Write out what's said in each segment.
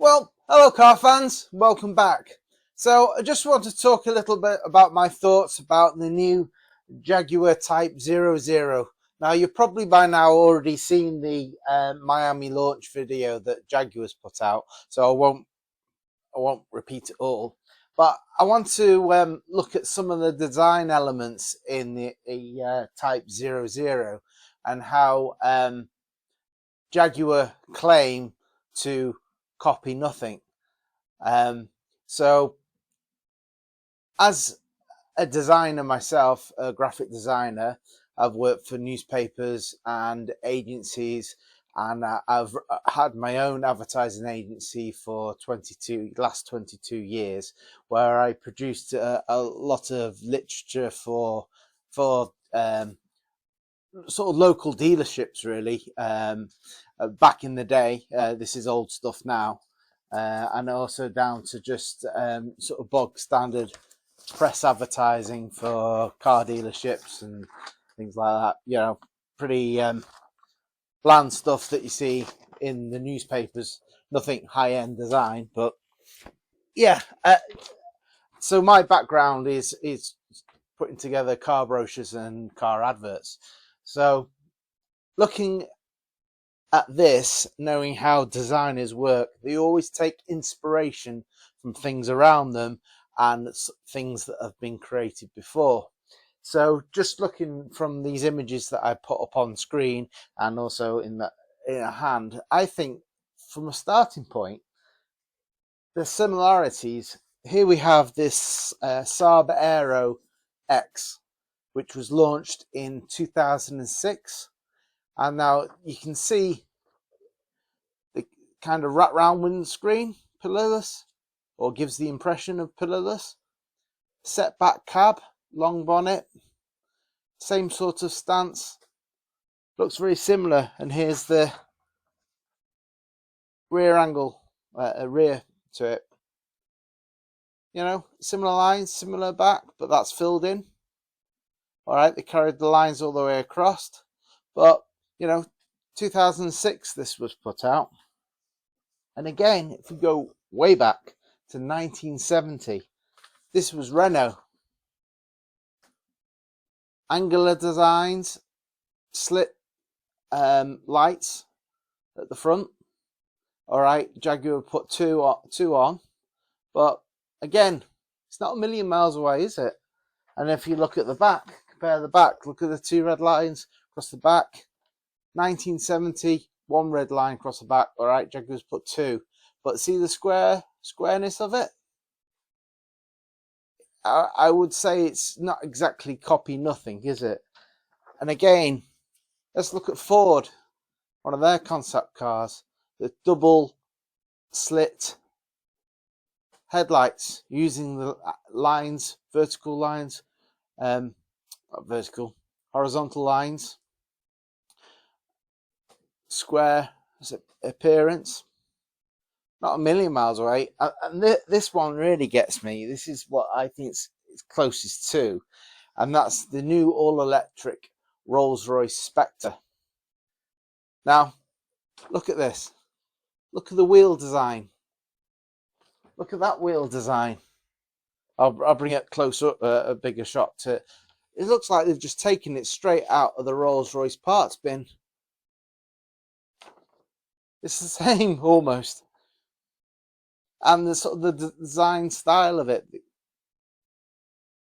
Well, hello car fans, welcome back. So I just want to talk a little bit about my thoughts about the new Jaguar Type 00. Now you've probably by now already seen the Miami launch video that Jaguar's put out, so I won't repeat it all. But I want to look at some of the design elements in the Type 00 and how Jaguar claim to copy nothing. So as a designer myself, a graphic designer, I've worked for newspapers and agencies, and I've had my own advertising agency for last 22 years, where I produced a lot of literature for sort of local dealerships, really. Back in the day, this is old stuff now. And also down to just sort of bog standard press advertising for car dealerships and things like that. You know, pretty bland stuff that you see in the newspapers. Nothing high-end design, but yeah. So my background is putting together car brochures and car adverts. So looking at this, knowing how designers work, they always take inspiration from things around them and things that have been created before. So just looking from these images that I put up on screen and also in a hand, I think from a starting point, the similarities. Here we have this Saab Aero X, which was launched in 2006. And now you can see the kind of wrap round windscreen, pillarless, or gives the impression of pillarless. Set back cab, long bonnet, same sort of stance. Looks very similar. And here's the rear angle, rear to it. You know, similar lines, similar back, but that's filled in. All right, they carried the lines all the way across. But, you know, 2006 this was put out. And again, if we go way back to 1970, this was Renault. Angular designs, slit lights at the front. All right, Jaguar put two on. But again, it's not a million miles away, is it? And if you look at the back, compare the back, look at the two red lines across the back. 1970, one red line across the back. All right, Jaguar's put two. But see the squareness of it? I would say it's not exactly copy nothing, is it? And again, let's look at Ford, one of their concept cars, the double slit headlights using the lines, vertical lines, not vertical, horizontal lines, square appearance. Not a million miles away. And this one really gets me. This is what I think it's closest to, and that's the new all-electric Rolls-Royce Spectre. Now, look at this. Look at the wheel design. Look at that wheel design. I'll bring it closer, a bigger shot to it. It looks like they've just taken it straight out of the Rolls-Royce parts bin. It's the same almost. And the sort of the design style of it,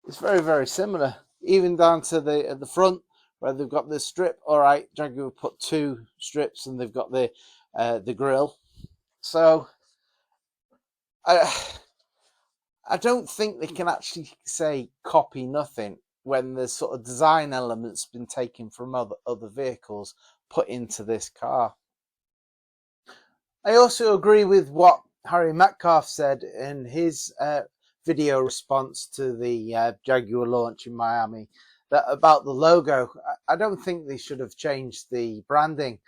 it's very, very similar. Even down to at the front where they've got this strip. All right, Jaguar put two strips, and they've got the grille. So I don't think they can actually say copy nothing when the sort of design elements been taken from other vehicles put into this car. I also agree with what Harry Metcalf said in his video response to the Jaguar launch in Miami, that about the logo. I don't think they should have changed the branding.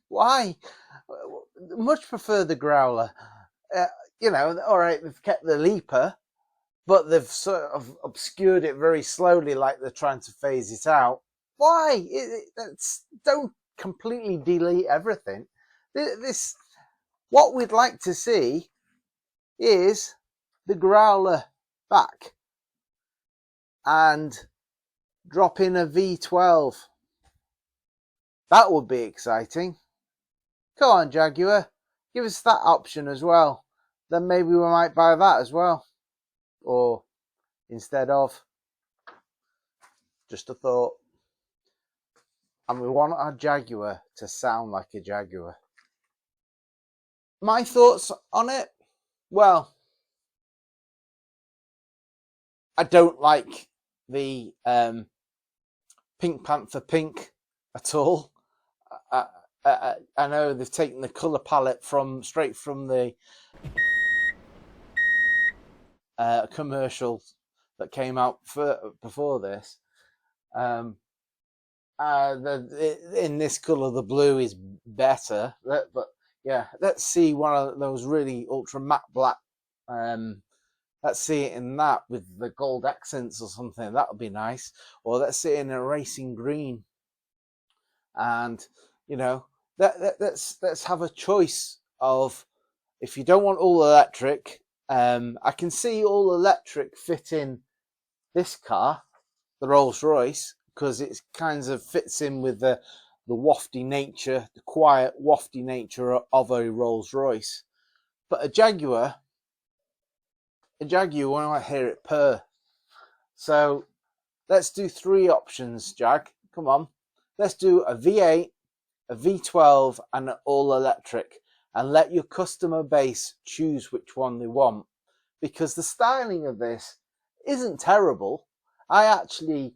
Why? Much prefer the Growler. You know, all right, they've kept the Leaper, but they've sort of obscured it very slowly, like they're trying to phase it out. Why? Don't completely delete everything. This, what we'd like to see is the growler back and drop in a V12. That would be exciting. Come on, Jaguar, give us that option as well. Then maybe we might buy that as well. Or instead of. Just a thought. And we want our Jaguar to sound like a Jaguar. My thoughts on it? Well, I don't like the Pink Panther pink at all. I know they've taken the colour palette straight from the commercial that came out before this. In this colour, the blue is better. But yeah, let's see one of those really ultra matte black. Let's see it in that with the gold accents or something. That would be nice. Or let's see it in a racing green. And you know, let's have a choice of, if you don't want all electric, I can see all electric fit in this car, the Rolls Royce, because it kind of fits in with the wafty nature, the quiet wafty nature of a Rolls Royce. But a Jaguar, when I hear it purr. So let's do 3 options, Jag. Come on. Let's do a V8, a V12 and an all electric, and let your customer base choose which one they want, because the styling of this isn't terrible. I actually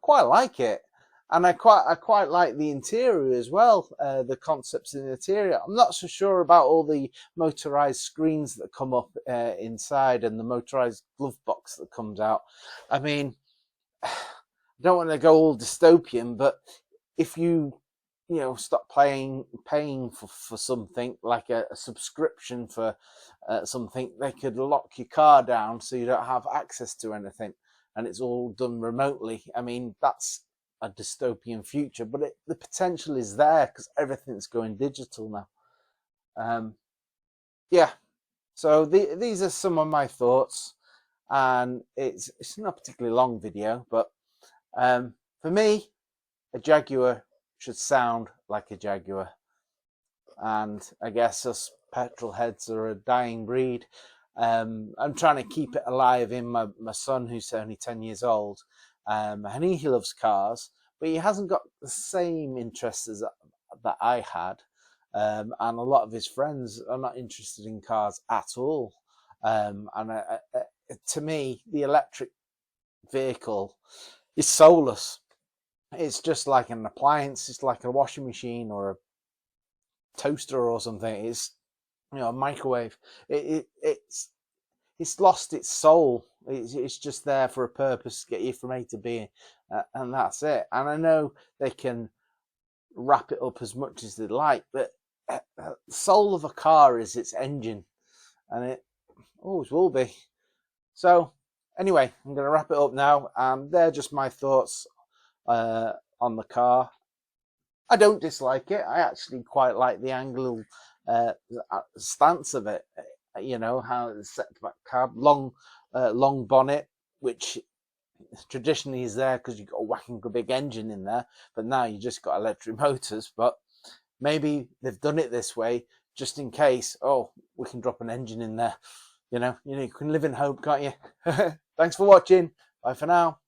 quite like it, and I quite like the interior as well, the concepts in the interior. I'm not so sure about all the motorized screens that come up inside and the motorized glove box that comes out. I mean, I don't want to go all dystopian, but if you stop paying for something like a subscription for something, they could lock your car down so you don't have access to anything, and it's all done remotely. I mean, that's a dystopian future, but the potential is there because everything's going digital now. Yeah, so these are some of my thoughts, and it's not a particularly long video, but for me, a Jaguar should sound like a Jaguar. And I guess us petrol heads are a dying breed. I'm trying to keep it alive in my son, who's only 10 years old, and he loves cars, but he hasn't got the same interests that I had, and a lot of his friends are not interested in cars at all. And to me, the electric vehicle is soulless. It's just like an appliance. It's like a washing machine or a toaster or something. It's a microwave. It's lost its soul. It's just there for a purpose, get you from A to B, and that's it. And I know they can wrap it up as much as they like, but the soul of a car is its engine, and it always will be. So anyway, I'm going to wrap it up now. They're just my thoughts on the car. I don't dislike it. I actually quite like the angle stance of it. How it's set back cab, long bonnet, which traditionally is there because you've got a whacking big engine in there, but now you just got electric motors. But maybe they've done it this way just in case. Oh, we can drop an engine in there. You can live in hope, can't you? Thanks for watching. Bye for now.